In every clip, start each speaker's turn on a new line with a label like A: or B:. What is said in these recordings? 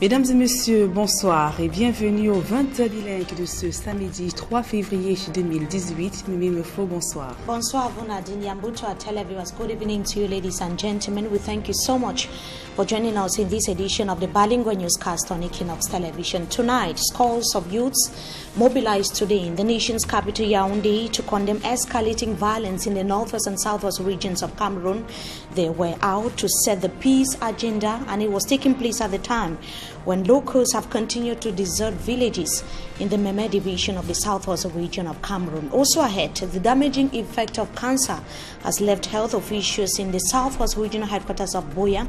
A: Mesdames et messieurs, bonsoir et bienvenue au 20h bilingue de ce samedi 3 février 2018. Mimi Mefo, bonsoir.
B: Bonsoir, Vonadine Yambuto, our televiewers. Good evening to you, ladies and gentlemen. We thank you so much for joining us in this edition of the Bilingual Newscast on Equinox Television. Tonight, scores of youths mobilized today in the nation's capital, Yaoundé, to condemn escalating violence in the northwest and southwest regions of Cameroon. They were out to set the peace agenda, and it was taking place at the time when locals have continued to desert villages in the Meme division of the southwest region of Cameroon. Also ahead, the damaging effect of cancer has left health officials in the southwest regional headquarters of Boya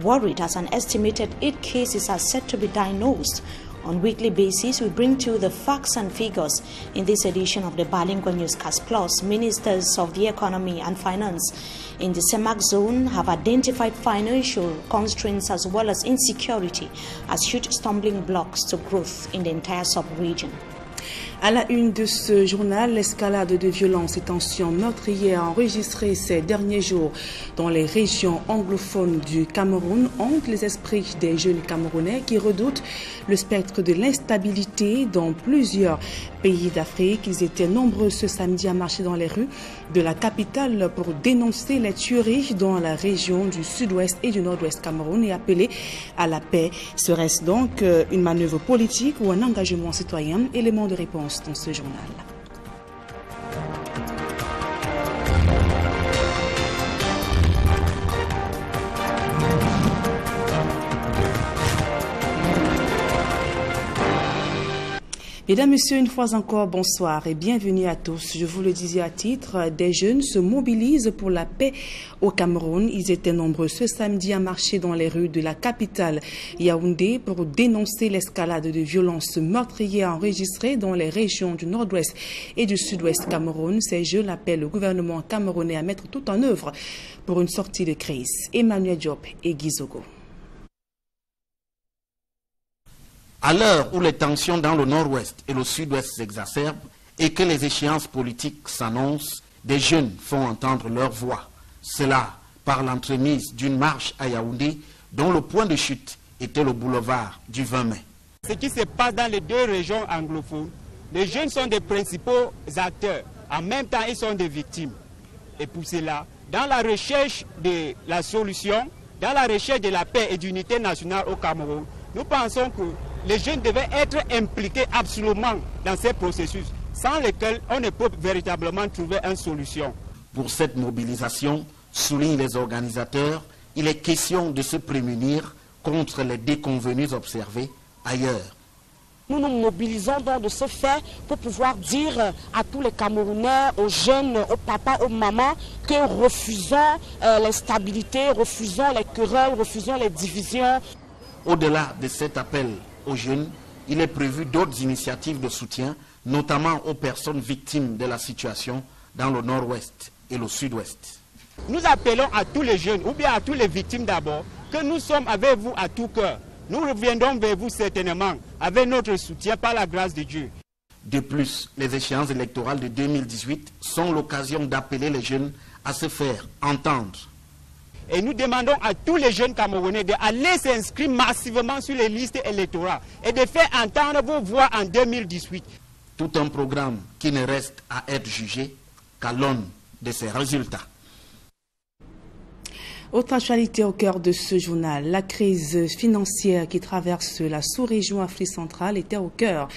B: worried, as an estimated 8 cases are said to be diagnosed. On a weekly basis, we bring to you the facts and figures in this edition of the Bilingual Newscast. Plus, ministers of the economy and finance in the CEMAC zone have identified financial constraints as well as insecurity as huge stumbling blocks to growth in the entire sub-region.
A: À la une de ce journal, l'escalade de violences et tensions meurtrières enregistrées ces derniers jours dans les régions anglophones du Cameroun hantent les esprits des jeunes Camerounais qui redoutent le spectre de l'instabilité dans plusieurs pays d'Afrique. Ils étaient nombreux ce samedi à marcher dans les rues de la capitale pour dénoncer les tueries dans la région du sud-ouest et du nord-ouest Cameroun et appeler à la paix. Serait-ce donc une manœuvre politique ou un engagement citoyen? Élément de réponse dans ce journal. Mesdames, Messieurs, une fois encore, bonsoir et bienvenue à tous. Je vous le disais à titre, des jeunes se mobilisent pour la paix au Cameroun. Ils étaient nombreux ce samedi à marcher dans les rues de la capitale Yaoundé pour dénoncer l'escalade de violences meurtrières enregistrées dans les régions du nord-ouest et du sud-ouest Cameroun. Ces jeunes appellent le gouvernement camerounais à mettre tout en œuvre pour une sortie de crise. Emmanuel Diop et Gizogo.
C: À l'heure où les tensions dans le nord-ouest et le sud-ouest s'exacerbent et que les échéances politiques s'annoncent, des jeunes font entendre leur voix. Cela par l'entremise d'une marche à Yaoundé dont le point de chute était le boulevard du 20 mai.
D: Ce qui se passe dans les deux régions anglophones, les jeunes sont des principaux acteurs. En même temps, ils sont des victimes. Et pour cela, dans la recherche de la solution, dans la recherche de la paix et d'unité nationale au Cameroun, nous pensons que les jeunes devaient être impliqués absolument dans ces processus, sans lesquels on ne peut véritablement trouver une solution.
C: Pour cette mobilisation, soulignent les organisateurs, il est question de se prémunir contre les déconvenues observées ailleurs.
E: Nous nous mobilisons donc de ce fait pour pouvoir dire à tous les Camerounais, aux jeunes, aux papas, aux mamans, que refusons l'instabilité, refusons les querelles, refusons les divisions.
C: Au-delà de cet appel aux jeunes, il est prévu d'autres initiatives de soutien, notamment aux personnes victimes de la situation dans le nord-ouest et le sud-ouest.
D: Nous appelons à tous les jeunes, ou bien à toutes les victimes d'abord, que nous sommes avec vous à tout cœur. Nous reviendrons vers vous certainement avec notre soutien par la grâce de Dieu.
C: De plus, les échéances électorales de 2018 sont l'occasion d'appeler les jeunes à se faire entendre.
D: Et nous demandons à tous les jeunes Camerounais d'aller s'inscrire massivement sur les listes électorales et de faire entendre vos voix en 2018.
C: Tout un programme qui ne reste à être jugé qu'à l'aune de ses résultats.
A: Autre actualité au cœur de ce journal, la crise financière qui traverse la sous-région Afrique centrale était au cœur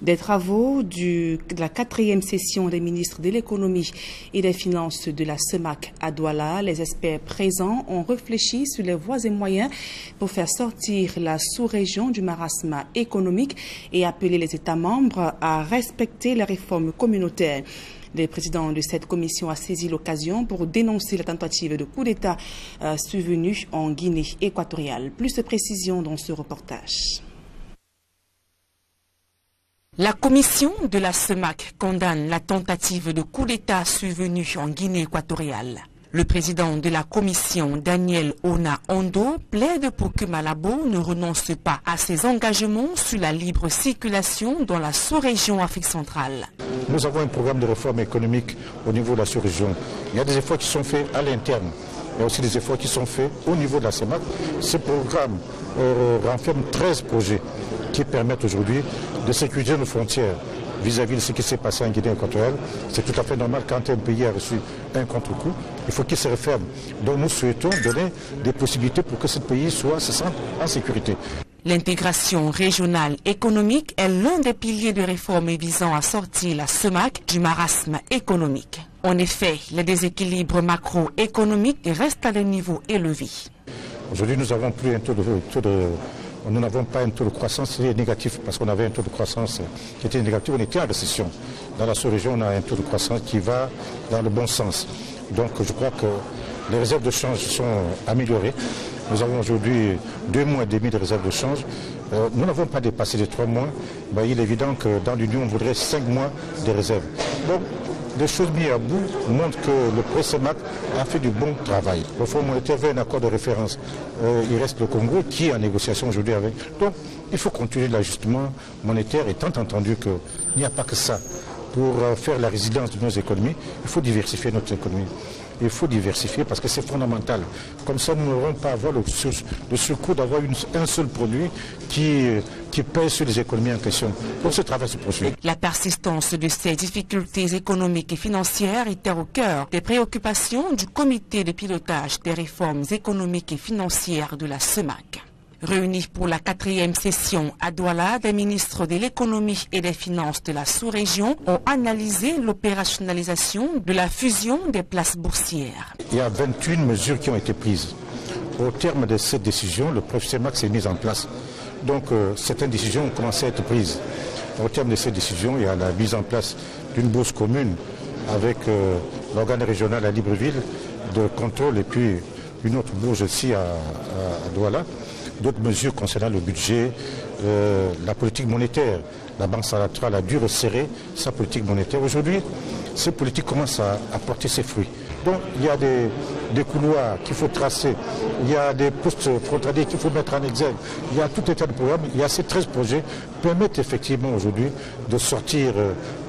A: des travaux de la 4e session des ministres de l'économie et des finances de la CEMAC à Douala. Les experts présents ont réfléchi sur les voies et moyens pour faire sortir la sous-région du marasme économique et appeler les États membres à respecter les réformes communautaires. Le président de cette commission a saisi l'occasion pour dénoncer la tentative de coup d'État survenue en Guinée équatoriale. Plus de précisions dans ce reportage.
F: La commission de la CEMAC condamne la tentative de coup d'État survenue en Guinée équatoriale. Le président de la commission, Daniel Ona Ondo, plaide pour que Malabo ne renonce pas à ses engagements sur la libre circulation dans la sous-région Afrique centrale.
G: Nous avons un programme de réforme économique au niveau de la sous-région. Il y a des efforts qui sont faits à l'interne. Il y a aussi des efforts qui sont faits au niveau de la CEMAC. Ce programme renferme 13 projets qui permettent aujourd'hui de sécuriser nos frontières vis-à-vis de ce qui s'est passé en Guinée équatoriale. C'est tout à fait normal quand un pays a reçu un contre-coup. Il faut qu'il se referme. Donc nous souhaitons donner des possibilités pour que ce pays se sente en sécurité.
F: L'intégration régionale économique est l'un des piliers de réforme visant à sortir la CEMAC du marasme économique. En effet, les déséquilibres macroéconomiques restent à des niveaux élevés.
G: Aujourd'hui, nous n'avons pas un taux de croissance négatif parce qu'on avait un taux de croissance qui était négatif, on était en récession. Dans la sous-région, on a un taux de croissance qui va dans le bon sens. Donc je crois que les réserves de change sont améliorées. Nous avons aujourd'hui 2 mois et demi de réserves de change. Nous n'avons pas dépassé les 3 mois. Il est évident que dans l'Union, on voudrait 5 mois de réserves. Donc, les choses mises à bout montrent que le pré-CEMAC a fait du bon travail. Le Fonds monétaire veut un accord de référence. Il reste le Congo qui est en négociation aujourd'hui avec. Donc, il faut continuer l'ajustement monétaire, étant entendu qu'il n'y a pas que ça. Pour faire la résilience de nos économies, il faut diversifier notre économie. Il faut diversifier parce que c'est fondamental. Comme ça, nous n'aurons pas à avoir le surcoût d'avoir un seul produit qui pèse sur les économies en question. Donc ce travail se poursuit.
F: La persistance de ces difficultés économiques et financières était au cœur des préoccupations du comité de pilotage des réformes économiques et financières de la CEMAC. Réunis pour la 4e session à Douala, des ministres de l'économie et des finances de la sous-région ont analysé l'opérationnalisation de la fusion des places boursières.
G: Il y a 21 mesures qui ont été prises. Au terme de cette décision, le pré-CEMAC s'est mis en place. Donc certaines décisions ont commencé à être prises. Au terme de cette décision, il y a la mise en place d'une bourse commune avec l'organe régional à Libreville de contrôle et puis une autre bourse aussi à Douala. D'autres mesures concernant le budget, la politique monétaire. La Banque centrale a dû resserrer sa politique monétaire. Aujourd'hui, cette politique commence à porter ses fruits. Donc il y a des couloirs qu'il faut tracer, il y a des postes frontaliers qu'il faut mettre en exergue, il y a tout un tas de programmes. Il y a ces 13 projets qui permettent effectivement aujourd'hui de sortir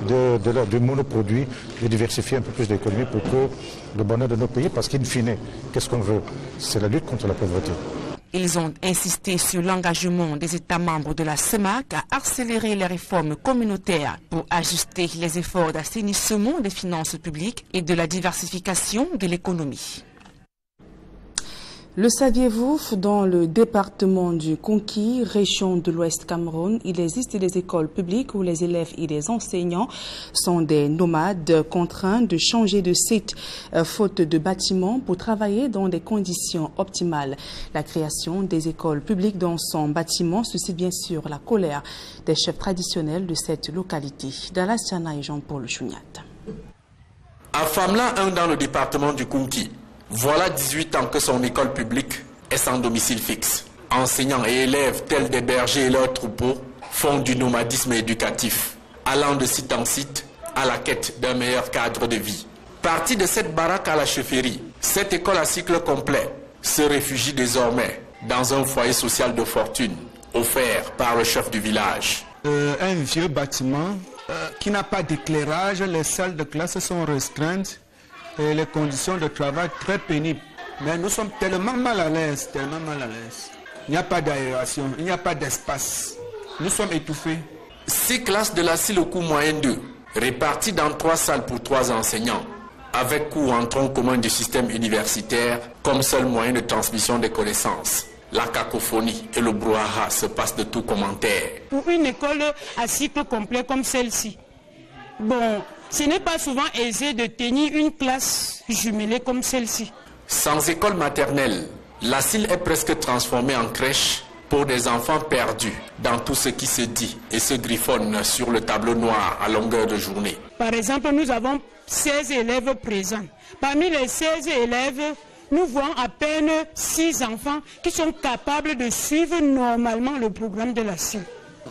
G: du monoproduit, de diversifier un peu plus l'économie pour que le bonheur de nos pays, parce qu'in fine, qu'est-ce qu'on veut? C'est la lutte contre la pauvreté.
F: Ils ont insisté sur l'engagement des États membres de la CEMAC à accélérer les réformes communautaires pour ajuster les efforts d'assainissement des finances publiques et de la diversification de l'économie.
A: Le saviez-vous, dans le département du Konki, région de l'Ouest Cameroun, il existe des écoles publiques où les élèves et les enseignants sont des nomades contraints de changer de site faute de bâtiments pour travailler dans des conditions optimales. La création des écoles publiques dans son bâtiment suscite bien sûr la colère des chefs traditionnels de cette localité. Dallas Tiana et Jean-Paul Chouniat.
H: À Famla 1 dans le département du Konki, voilà 18 ans que son école publique est sans domicile fixe. Enseignants et élèves tels des bergers et leurs troupeaux font du nomadisme éducatif, allant de site en site à la quête d'un meilleur cadre de vie. Partie de cette baraque à la chefferie, cette école à cycle complet se réfugie désormais dans un foyer social de fortune offert par le chef du village.
D: Un vieux bâtiment qui n'a pas d'éclairage, les salles de classe sont restreintes et les conditions de travail très pénibles. Mais nous sommes tellement mal à l'aise, Il n'y a pas d'aération, il n'y a pas d'espace. Nous sommes étouffés.
H: 6 classes de la CIL au coût moyen 2, réparties dans 3 salles pour 3 enseignants, avec cours en tronc commun du système universitaire comme seul moyen de transmission des connaissances. La cacophonie et le brouhaha se passent de tout commentaire.
I: Pour une école à cycle complet comme celle-ci, bon, ce n'est pas souvent aisé de tenir une classe jumelée comme celle-ci.
H: Sans école maternelle, la CIL est presque transformée en crèche pour des enfants perdus dans tout ce qui se dit et se griffonne sur le tableau noir à longueur de journée.
I: Par exemple, nous avons 16 élèves présents. Parmi les 16 élèves, nous voyons à peine 6 enfants qui sont capables de suivre normalement le programme de la CIL.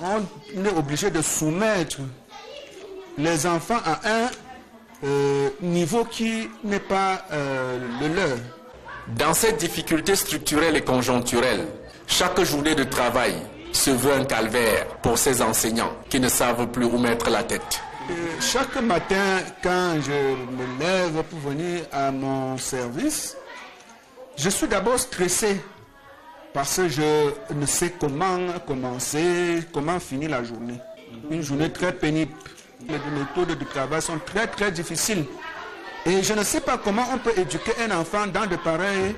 D: On est obligé de soumettre les enfants à un niveau qui n'est pas le leur.
H: Dans cette difficulté structurelle et conjoncturelle, chaque journée de travail se veut un calvaire pour ces enseignants qui ne savent plus où mettre la tête.
D: Chaque matin, quand je me lève pour venir à mon service,
J: Je suis d'abord stressé parce que je ne sais comment commencer, comment finir la journée. Une journée très pénible. Les méthodes de travail sont très difficiles. Et je ne sais pas comment on peut éduquer un enfant dans de pareilles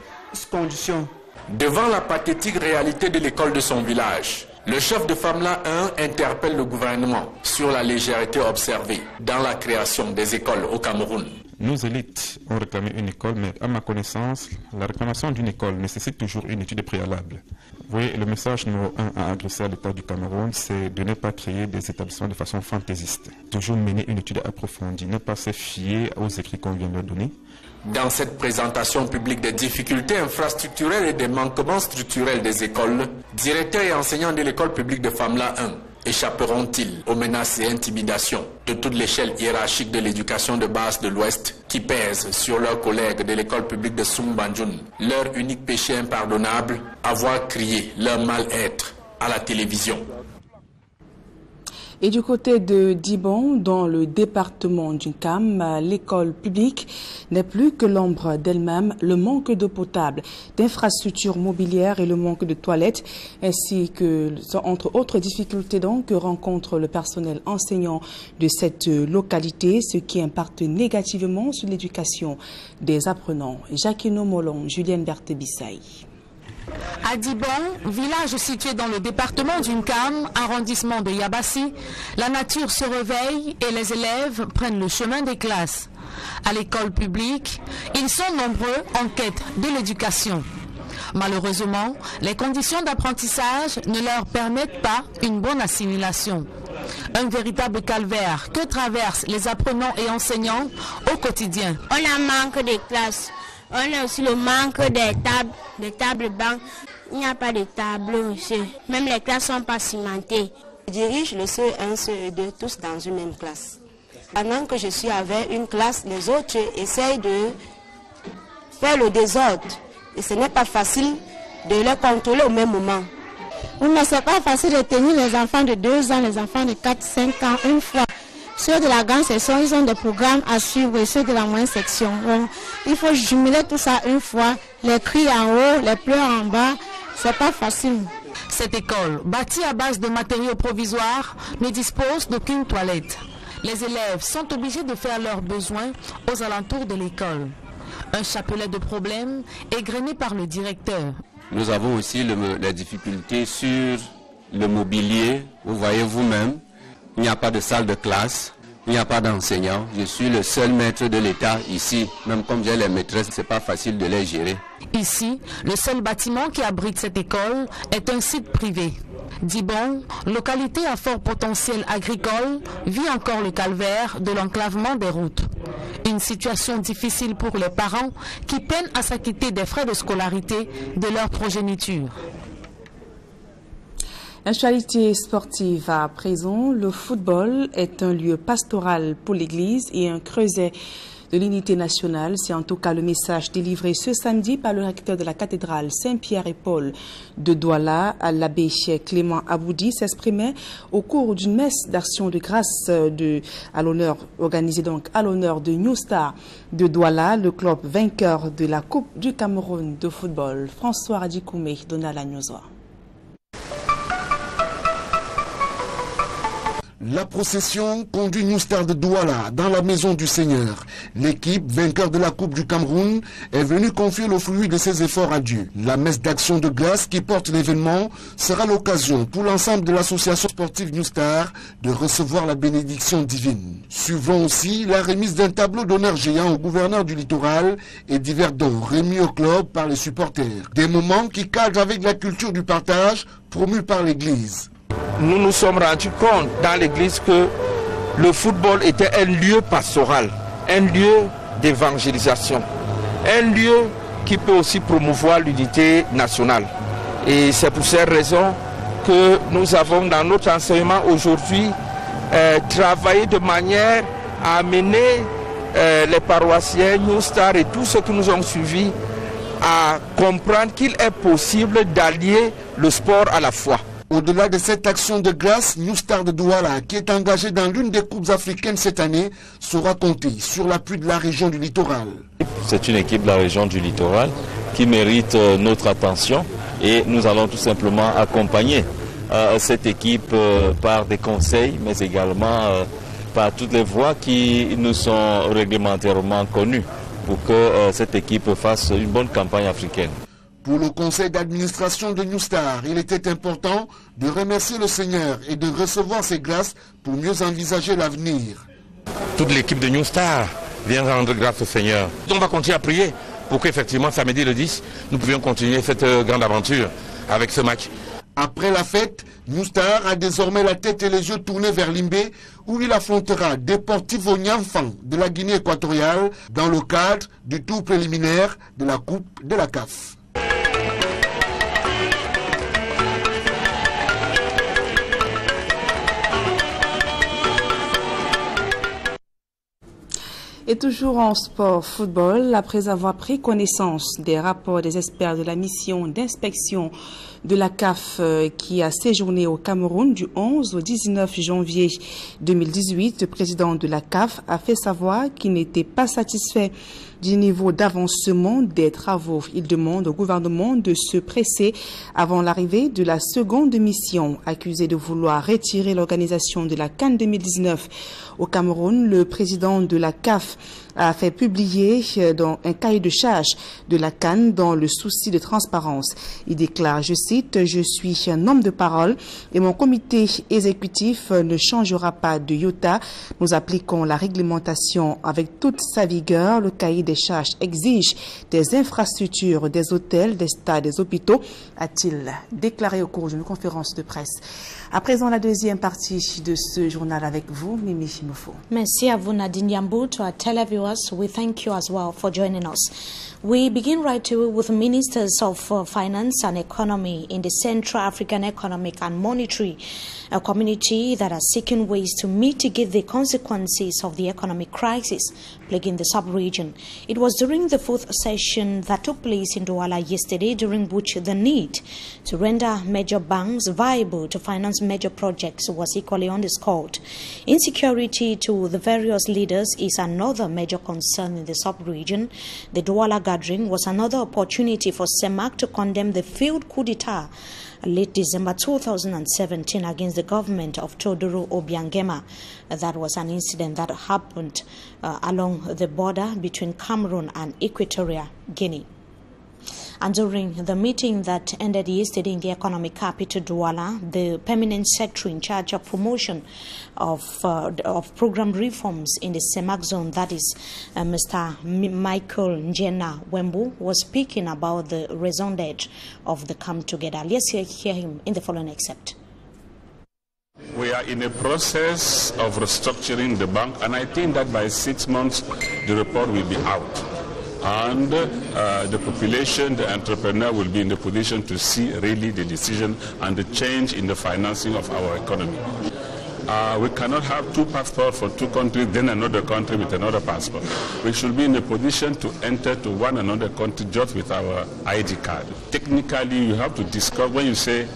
J: conditions.
H: Devant la pathétique réalité de l'école de son village, le chef de FAMLA 1 interpelle le gouvernement sur la légèreté observée dans la création des écoles au Cameroun.
K: Nos élites ont réclamé une école, mais à ma connaissance, la réclamation d'une école nécessite toujours une étude préalable. Vous voyez, le message numéro 1 à adresser à l'État du Cameroun, c'est de ne pas créer des établissements de façon fantaisiste. Toujours mener une étude approfondie, ne pas se fier aux écrits qu'on vient de leur donner.
H: Dans cette présentation publique des difficultés infrastructurelles et des manquements structurels des écoles, directeurs et enseignants de l'école publique de FAMLA 1 échapperont-ils aux menaces et intimidations de toute l'échelle hiérarchique de l'éducation de base de l'Ouest qui pèsent sur leurs collègues de l'école publique de Soumbanjoun? Leur unique péché impardonnable, avoir crié leur mal-être à la télévision.
A: Et du côté de Dibon, dans le département du Cam, l'école publique n'est plus que l'ombre d'elle-même. Le manque d'eau potable, d'infrastructures mobilières et le manque de toilettes, ainsi que, entre autres difficultés donc, que rencontre le personnel enseignant de cette localité, ce qui impacte négativement sur l'éducation des apprenants. Jacquino Molon, Julienne Berthe-Bissaï.
F: À Dibon, village situé dans le département d'Unkam, arrondissement de Yabassi, la nature se réveille et les élèves prennent le chemin des classes. À l'école publique, ils sont nombreux en quête de l'éducation. Malheureusement, les conditions d'apprentissage ne leur permettent pas une bonne assimilation. Un véritable calvaire que traversent les apprenants et enseignants au quotidien.
L: On a manque de classes. On a aussi le manque des tables bancs. Il n'y a pas de tableaux aussi. Même les classes ne sont pas cimentées.
M: Je dirige le CE1, CE2, tous dans une même classe. Pendant que je suis avec une classe, les autres essayent de faire le désordre. Et ce n'est pas facile de les contrôler au même moment.
L: Oui, mais ce n'est pas facile de tenir les enfants de 2 ans, les enfants de 4, 5 ans une fois. Ceux de la grande section, ils ont des programmes à suivre et ceux de la moyenne section. Donc, il faut jumeler tout ça une fois, les cris en haut, les pleurs en bas, c'est pas facile.
F: Cette école, bâtie à base de matériaux provisoires, ne dispose d'aucune toilette. Les élèves sont obligés de faire leurs besoins aux alentours de l'école. Un chapelet de problèmes égrené par le directeur.
N: Nous avons aussi les difficultés sur le mobilier, vous voyez vous-même. Il n'y a pas de salle de classe, il n'y a pas d'enseignants. Je suis le seul maître de l'État ici. Même comme j'ai les maîtresses, ce n'est pas facile de les gérer.
F: Ici, le seul bâtiment qui abrite cette école est un site privé. Dibon, localité à fort potentiel agricole, vit encore le calvaire de l'enclavement des routes. Une situation difficile pour les parents qui peinent à s'acquitter des frais de scolarité de leur progéniture.
A: Actualité sportive à présent, le football est un lieu pastoral pour l'Église et un creuset de l'unité nationale. C'est en tout cas le message délivré ce samedi par le recteur de la cathédrale Saint-Pierre et Paul de Douala. L'abbé Clément Aboudi s'exprimait au cours d'une messe d'action de grâce organisée donc à l'honneur de New Star de Douala, le club vainqueur de la Coupe du Cameroun de football. François Radikoumé, Donald Agnozoa.
O: La procession conduit New Star de Douala dans la maison du Seigneur. L'équipe, vainqueur de la Coupe du Cameroun, est venue confier le fruit de ses efforts à Dieu. La messe d'action de grâce qui porte l'événement sera l'occasion pour l'ensemble de l'association sportive New Star de recevoir la bénédiction divine. Suivront aussi la remise d'un tableau d'honneur géant au gouverneur du littoral et divers dons remis au club par les supporters. Des moments qui cadrent avec la culture du partage promue par l'Église.
P: Nous nous sommes rendus compte dans l'église que le football était un lieu pastoral, un lieu d'évangélisation, un lieu qui peut aussi promouvoir l'unité nationale. Et c'est pour cette raison que nous avons dans notre enseignement aujourd'hui travaillé de manière à amener les paroissiens, New Star et tous ceux qui nous ont suivis à comprendre qu'il est possible d'allier le sport à la foi.
O: Au-delà de cette action de grâce, New Star de Douala, qui est engagée dans l'une des coupes africaines cette année, saura compter sur l'appui de la région du littoral.
Q: C'est une équipe de la région du littoral qui méritent notre attention et nous allons tout simplement accompagner cette équipe par des conseils, mais également par toutes les voies qui nous sont réglementairement connues pour que cette équipe fasse une bonne campagne africaine.
O: Pour le conseil d'administration de New Star, il était important de remercier le Seigneur et de recevoir ses grâces pour mieux envisager l'avenir.
R: Toute l'équipe de New Star vient rendre grâce au Seigneur. On va continuer à prier pour qu'effectivement samedi le 10, nous puissions continuer cette grande aventure avec ce match.
O: Après la fête, New Star a désormais la tête et les yeux tournés vers Limbé, où il affrontera Deportivo Niamfan de la Guinée équatoriale dans le cadre du tour préliminaire de la Coupe de la CAF.
A: Et toujours en sport football, après avoir pris connaissance des rapports des experts de la mission d'inspection de la CAF qui a séjourné au Cameroun du 11 au 19 janvier 2018, le président de la CAF a fait savoir qu'il n'était pas satisfait du niveau d'avancement des travaux. Il demande au gouvernement de se presser avant l'arrivée de la seconde mission. Accusé de vouloir retirer l'organisation de la CAN 2019 au Cameroun, le président de la CAF a fait publier dans un cahier de charge de la CAN dans le souci de transparence. Il déclare, je cite, « Je suis un homme de parole et mon comité exécutif ne changera pas de iota. Nous appliquons la réglementation avec toute sa vigueur. Le cahier des charges exige des infrastructures, des hôtels, des stades, des hôpitaux », a-t-il déclaré au cours d'une conférence de presse. À présent, la deuxième partie de ce journal avec vous, Mimi Chimofo.
B: Merci à vous, Nadine Yambou. To our televiewers, we thank you as well for joining us. We begin right away with ministers of finance and economy in the Central African Economic and Monetary Community that are seeking ways to mitigate the consequences of the economic crisis plaguing the sub-region. It was during the fourth session that took place in Douala yesterday, during which the need to render major banks viable to finance major projects was equally underscored. Insecurity to the various leaders is another major concern in the sub-region. The Douala gathering was another opportunity for CEMAC to condemn the failed coup d'etat late December 2017 against the government of Teodoro Obiangema. That was an incident that happened along the border between Cameroon and Equatorial Guinea. And during the meeting that ended yesterday in the economic capital Douala, the permanent secretary in charge of promotion of program reforms in the CEMAC zone, that is Mr. Michael Njena Wembu, was speaking about the raison d'etre of the Come Together. Let's hear him in the following excerpt.
S: We are in a process of restructuring the bank, and I think that by 6 months the report will be out. And the population, the entrepreneur will be in the position to see really the decision and the change in the financing of our economy. We cannot have two passports for two countries, then another country with another passport. We should be in a position to enter to one another country just with our ID card. Technically, you have to discover, when you say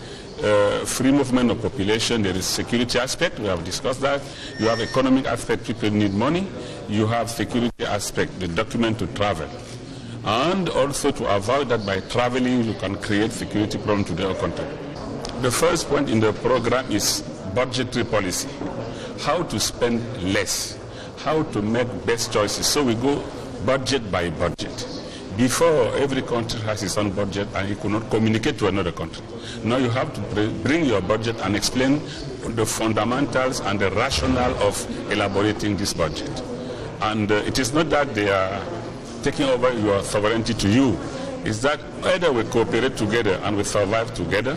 S: free movement of population, there is security aspect, we have discussed that. You have economic aspect, people need money. You have security aspect, the document to travel. And also to avoid that by traveling you can create security problem to their country. The first point in the program is budgetary policy. How to spend less, how to make best choices. So we go budget by budget. Before, every country has its own budget and you could not communicate to another country. Now you have to bring your budget and explain the fundamentals and the rationale of elaborating this budget. And it is not that they are taking over your sovereignty to you. It's that either we cooperate together and we survive together,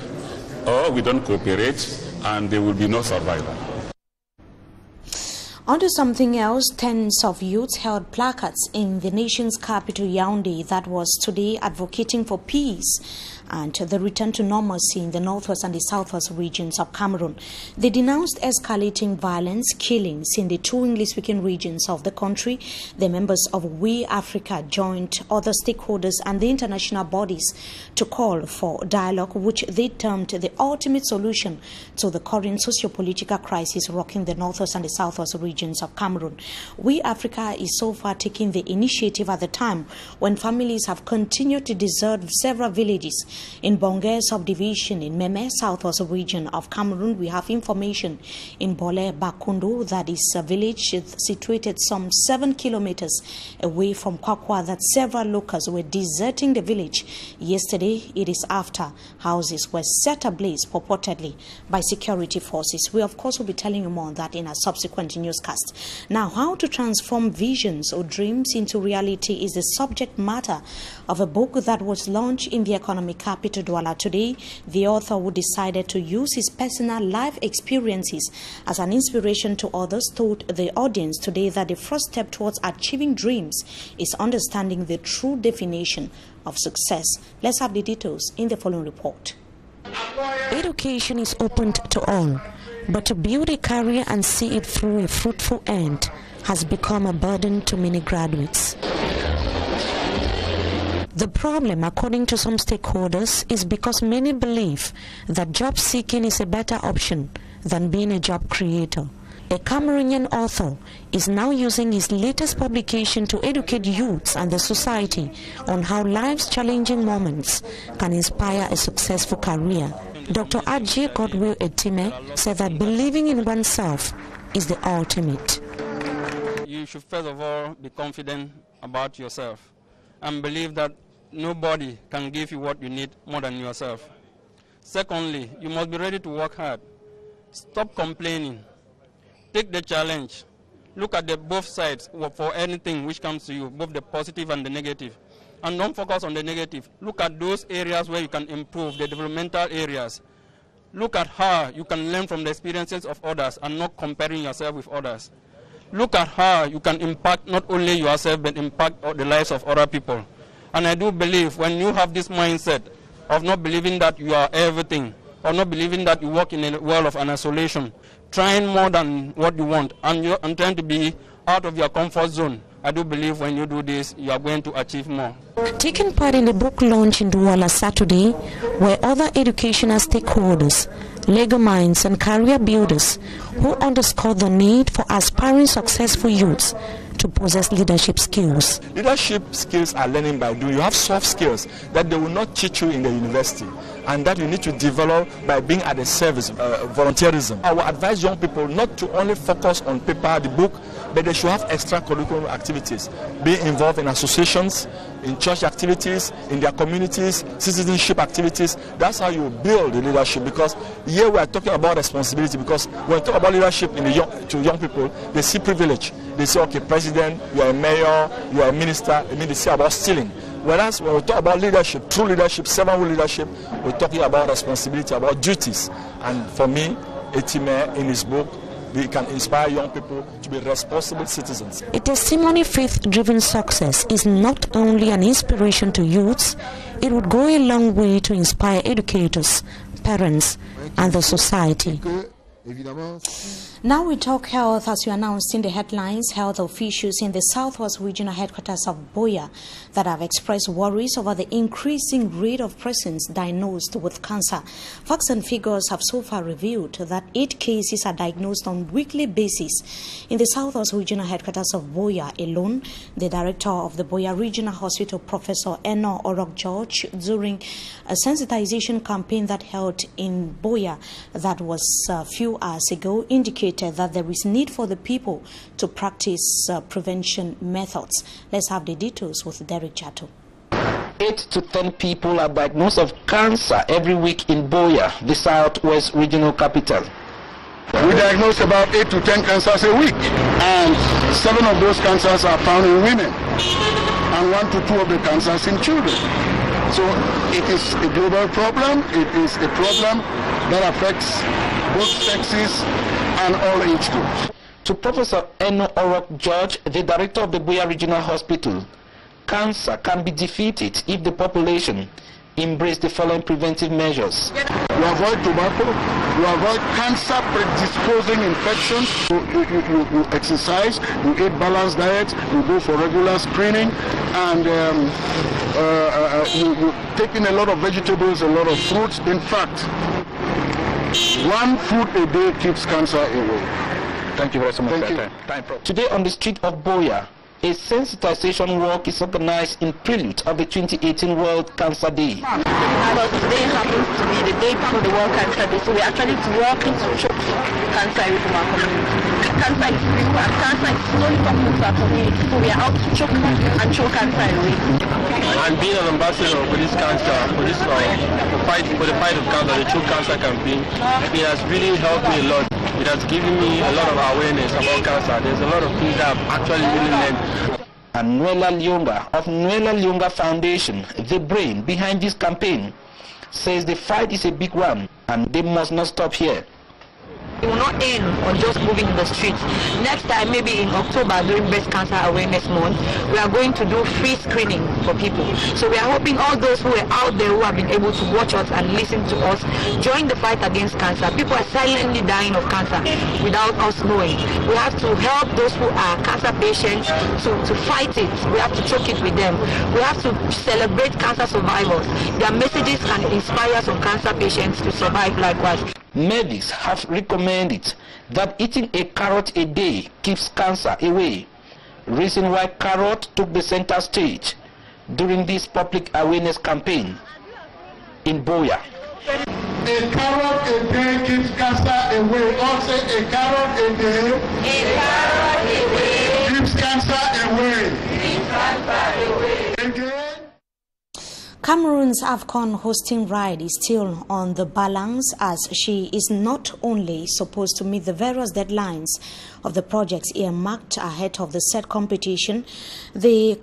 S: or we don't cooperate and there will be no survival.
B: On to something else, tens of youths held placards in the nation's capital, Yaoundé, that was today advocating for peace and the return to normalcy in the northwest and the southwest regions of Cameroon. They denounced escalating violence, killings in the two English-speaking regions of the country. The members of We Africa joined other stakeholders and the international bodies to call for dialogue, which they termed the ultimate solution to the current socio-political crisis rocking the northwest and the southwest regions of Cameroon. We Africa is so far taking the initiative at the time when families have continued to desert several villages. In Bongé subdivision in Meme, southwest region of Cameroon, we have information in Bole Bakundu, that is a village situated some 7 kilometers away from Kwakwa, that several locals were deserting the village. Yesterday, it is after houses were set ablaze purportedly by security forces. We of course will be telling you more on that in a subsequent newscast. Now, how to transform visions or dreams into reality is the subject matter of a book that was launched in the economic capital Douala today. The author, who decided to use his personal life experiences as an inspiration to others, told the audience today that the first step towards achieving dreams is understanding the true definition of success. Let's have the details in the following report.
T: Education is open to all, but to build a career and see it through a fruitful end has become a burden to many graduates. The problem, according to some stakeholders, is because many believe that job seeking is a better option than being a job creator. A Cameroonian author is now using his latest publication to educate youths and the society on how life's challenging moments can inspire a successful career. Dr. Adje Godwill Etime said that believing in oneself is the ultimate.
U: You should first of all be confident about yourself and believe that nobody can give you what you need more than yourself. Secondly, you must be ready to work hard. Stop complaining. Take the challenge. Look at the both sides for anything which comes to you, both the positive and the negative. And don't focus on the negative. Look at those areas where you can improve, the developmental areas. Look at how you can learn from the experiences of others and not comparing yourself with others. Look at how you can impact not only yourself but impact the lives of other people. And I do believe when you have this mindset of not believing that you are everything, or not believing that you work in a world of an isolation, trying more than what you want, and trying to be out of your comfort zone, I do believe when you do this, you are going to achieve more.
T: Taking part in the book launch in Douala Saturday were other educational stakeholders, Lego minds and career builders who underscored the need for aspiring successful youths to possess leadership skills.
V: Leadership skills are learning by doing. You have soft skills that they will not teach you in the university, and that you need to develop by being at the service, volunteerism. I will advise young people not to only focus on paper, the book, but they should have extracurricular activities, be involved in associations, in church activities, in their communities, citizenship activities. That's how you build the leadership, because here we are talking about responsibility, because when we talk about leadership to young people, they see privilege. They say, okay, president, you are a mayor, you are a minister, and then they say about stealing. Whereas when we talk about leadership, true leadership, servanthood leadership, we're talking about responsibility, about duties. And for me, Etime, in his book, we can inspire young people to be responsible citizens.
T: A testimony faith-driven success is not only an inspiration to youths, it would go a long way to inspire educators, parents, and the society.
B: Now we talk health. As you announced in the headlines, health officials in the Southwest Regional Headquarters of Buea that have expressed worries over the increasing rate of persons diagnosed with cancer. Facts and figures have so far revealed that 8 cases are diagnosed on a weekly basis in the Southwest Regional Headquarters of Buea alone. The director of the Buea Regional Hospital, Professor Eno Orok George, during a sensitization campaign that held in Buea that was a few hours ago, indicated that there is need for the people to practice prevention methods. Let's have the details with Derek Chato.
C: 8 to 10 people are diagnosed of cancer every week in Buea, the Southwest Regional Capital.
W: We diagnose about 8 to 10 cancers a week, and 7 of those cancers are found in women, and 1 to 2 of the cancers in children. So it is a global problem. It is a problem that affects both sexes and all age groups.
C: To Professor Eno Orok George, the director of the Buea Regional Hospital, cancer can be defeated if the population
E: embrace the following preventive measures.
W: You avoid tobacco, you avoid cancer predisposing infections, you exercise, you eat balanced diet, you go for regular screening, and you take in a lot of vegetables, a lot of fruits. In fact, one food a day keeps cancer away.
E: Thank you very much for your time. Today on the street of Buea, a sensitization walk is organized in prelude of the 2018 World Cancer Day.
G: Because today happens to be the day before the World Cancer Day, so we are actually working to choke cancer away from our community. Cancer is real and cancer is slowly coming to our community, so we are out to choke cancer away.
V: And being an ambassador for this cancer, for the fight of cancer, the Choke Cancer campaign, it has really helped me a lot. It has given me a lot of awareness about cancer. There's a lot of things that I've actually really learned.
E: And Nuela Lyonga of Nuela Lyonga Foundation, the brain behind this campaign, says the fight is a big one and they must not stop here.
G: It will not end on just moving in the streets. Next time, maybe in October during Breast Cancer Awareness Month, we are going to do free screening for people. So we are hoping all those who are out there who have been able to watch us and listen to us join the fight against cancer. People are silently dying of cancer without us knowing. We have to help those who are cancer patients to fight it. We have to choke it with them. We have to celebrate cancer survivors. Their messages can inspire some cancer patients to survive likewise.
E: Medics have recommended that eating a carrot a day keeps cancer away. Reason why carrot took the center stage during this public awareness campaign in Buea.
W: A carrot a day keeps cancer away. Also a carrot a day. A carrot a day keeps cancer away. Keeps cancer away. Again.
B: Cameroon's AFCON hosting ride is still on the balance, as she is not only supposed to meet the various deadlines of the projects earmarked ahead of the said competition. The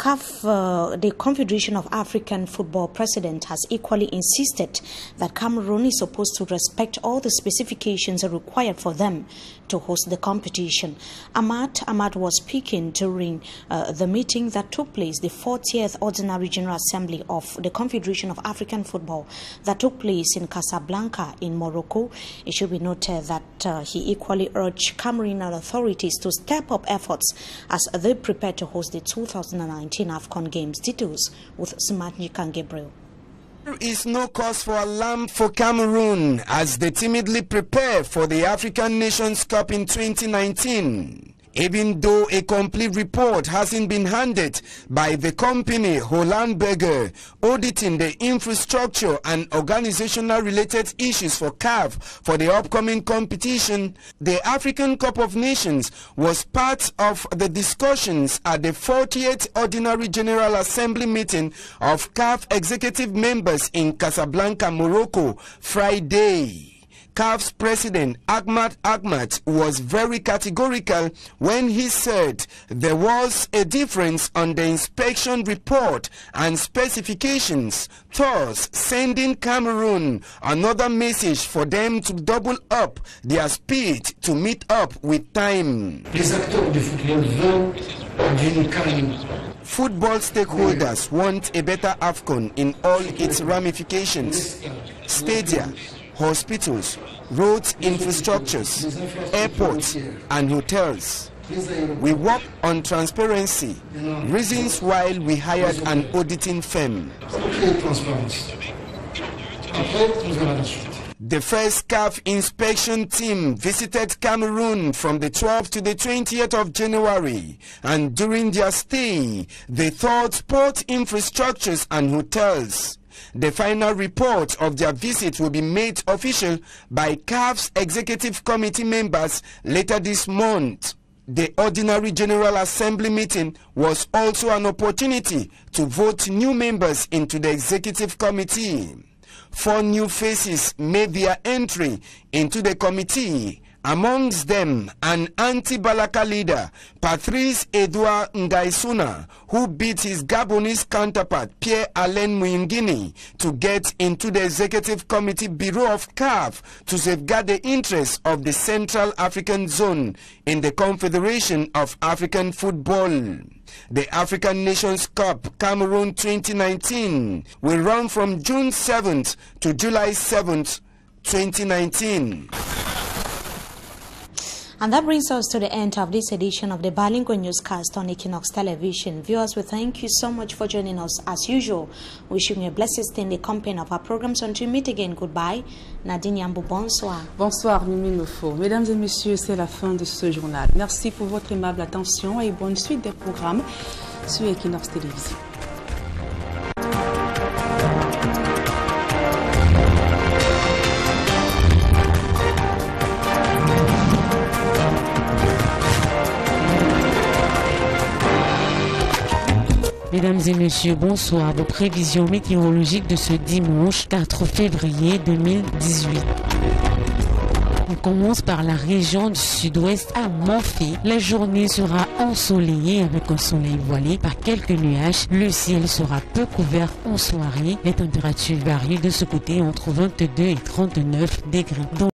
B: Confederation of African Football president has equally insisted that Cameroon is supposed to respect all the specifications required for them to host the competition. Ahmad was speaking during the meeting that took place, the 40th Ordinary General Assembly of the Confederation of African Football that took place in Casablanca in Morocco. It should be noted that he equally urged Cameroonian authorities to step up efforts as they prepare to host the 2019 AFCON Games. Details with Smatnik Gabriel.
I: There is no cause for alarm for Cameroon as they timidly prepare for the African Nations Cup in 2019. Even though a complete report hasn't been handed by the company Hollandberger auditing the infrastructure and organizational related issues for CAF for the upcoming competition, the African Cup of Nations was part of the discussions at the 40th Ordinary General Assembly meeting of CAF executive members in Casablanca, Morocco, Friday. CAF's president Ahmad was very categorical when he said there was a difference on the inspection report and specifications, thus sending Cameroon another message for them to double up their speed to meet up with time. Football stakeholders want a better AFCON in all its ramifications: stadia, hospitals, roads, infrastructures, airports, and hotels. We work on transparency, reasons why we hired an auditing firm. The first CAF inspection team visited Cameroon from the 12th to the 20th of January, and during their stay, they toured sport infrastructures and hotels. The final report of their visit will be made official by CAF's executive committee members later this month. The Ordinary General Assembly meeting was also an opportunity to vote new members into the executive committee. 4 new faces made their entry into the committee Amongst them, an anti-Balaka leader, Patrice Edouard Ngaisuna, who beat his Gabonese counterpart, Pierre-Alain Muyingini, to get into the Executive Committee Bureau of CAF to safeguard the interests of the Central African Zone in the Confederation of African Football. The African Nations Cup Cameroon 2019 will run from June 7th to July 7th, 2019.
B: And that brings us to the end of this edition of the Bilingual Newscast on Equinox Television. Viewers, we thank you so much for joining us as usual. Wishing you a blessed stay in the company of our programs. Until we meet again, goodbye. Nadine Yambo, bonsoir.
A: Bonsoir, Mimi Nofo. Mesdames et messieurs, c'est la fin de ce journal. Merci pour votre aimable attention et bonne suite des programmes sur Equinox Télévision.
F: Mesdames et messieurs, bonsoir. Vos prévisions météorologiques de ce dimanche 4 février 2018. On commence par la région du sud-ouest à Morphée. La journée sera ensoleillée avec un soleil voilé par quelques nuages. Le ciel sera peu couvert en soirée. Les températures varient de ce côté entre 22 et 39 degrés.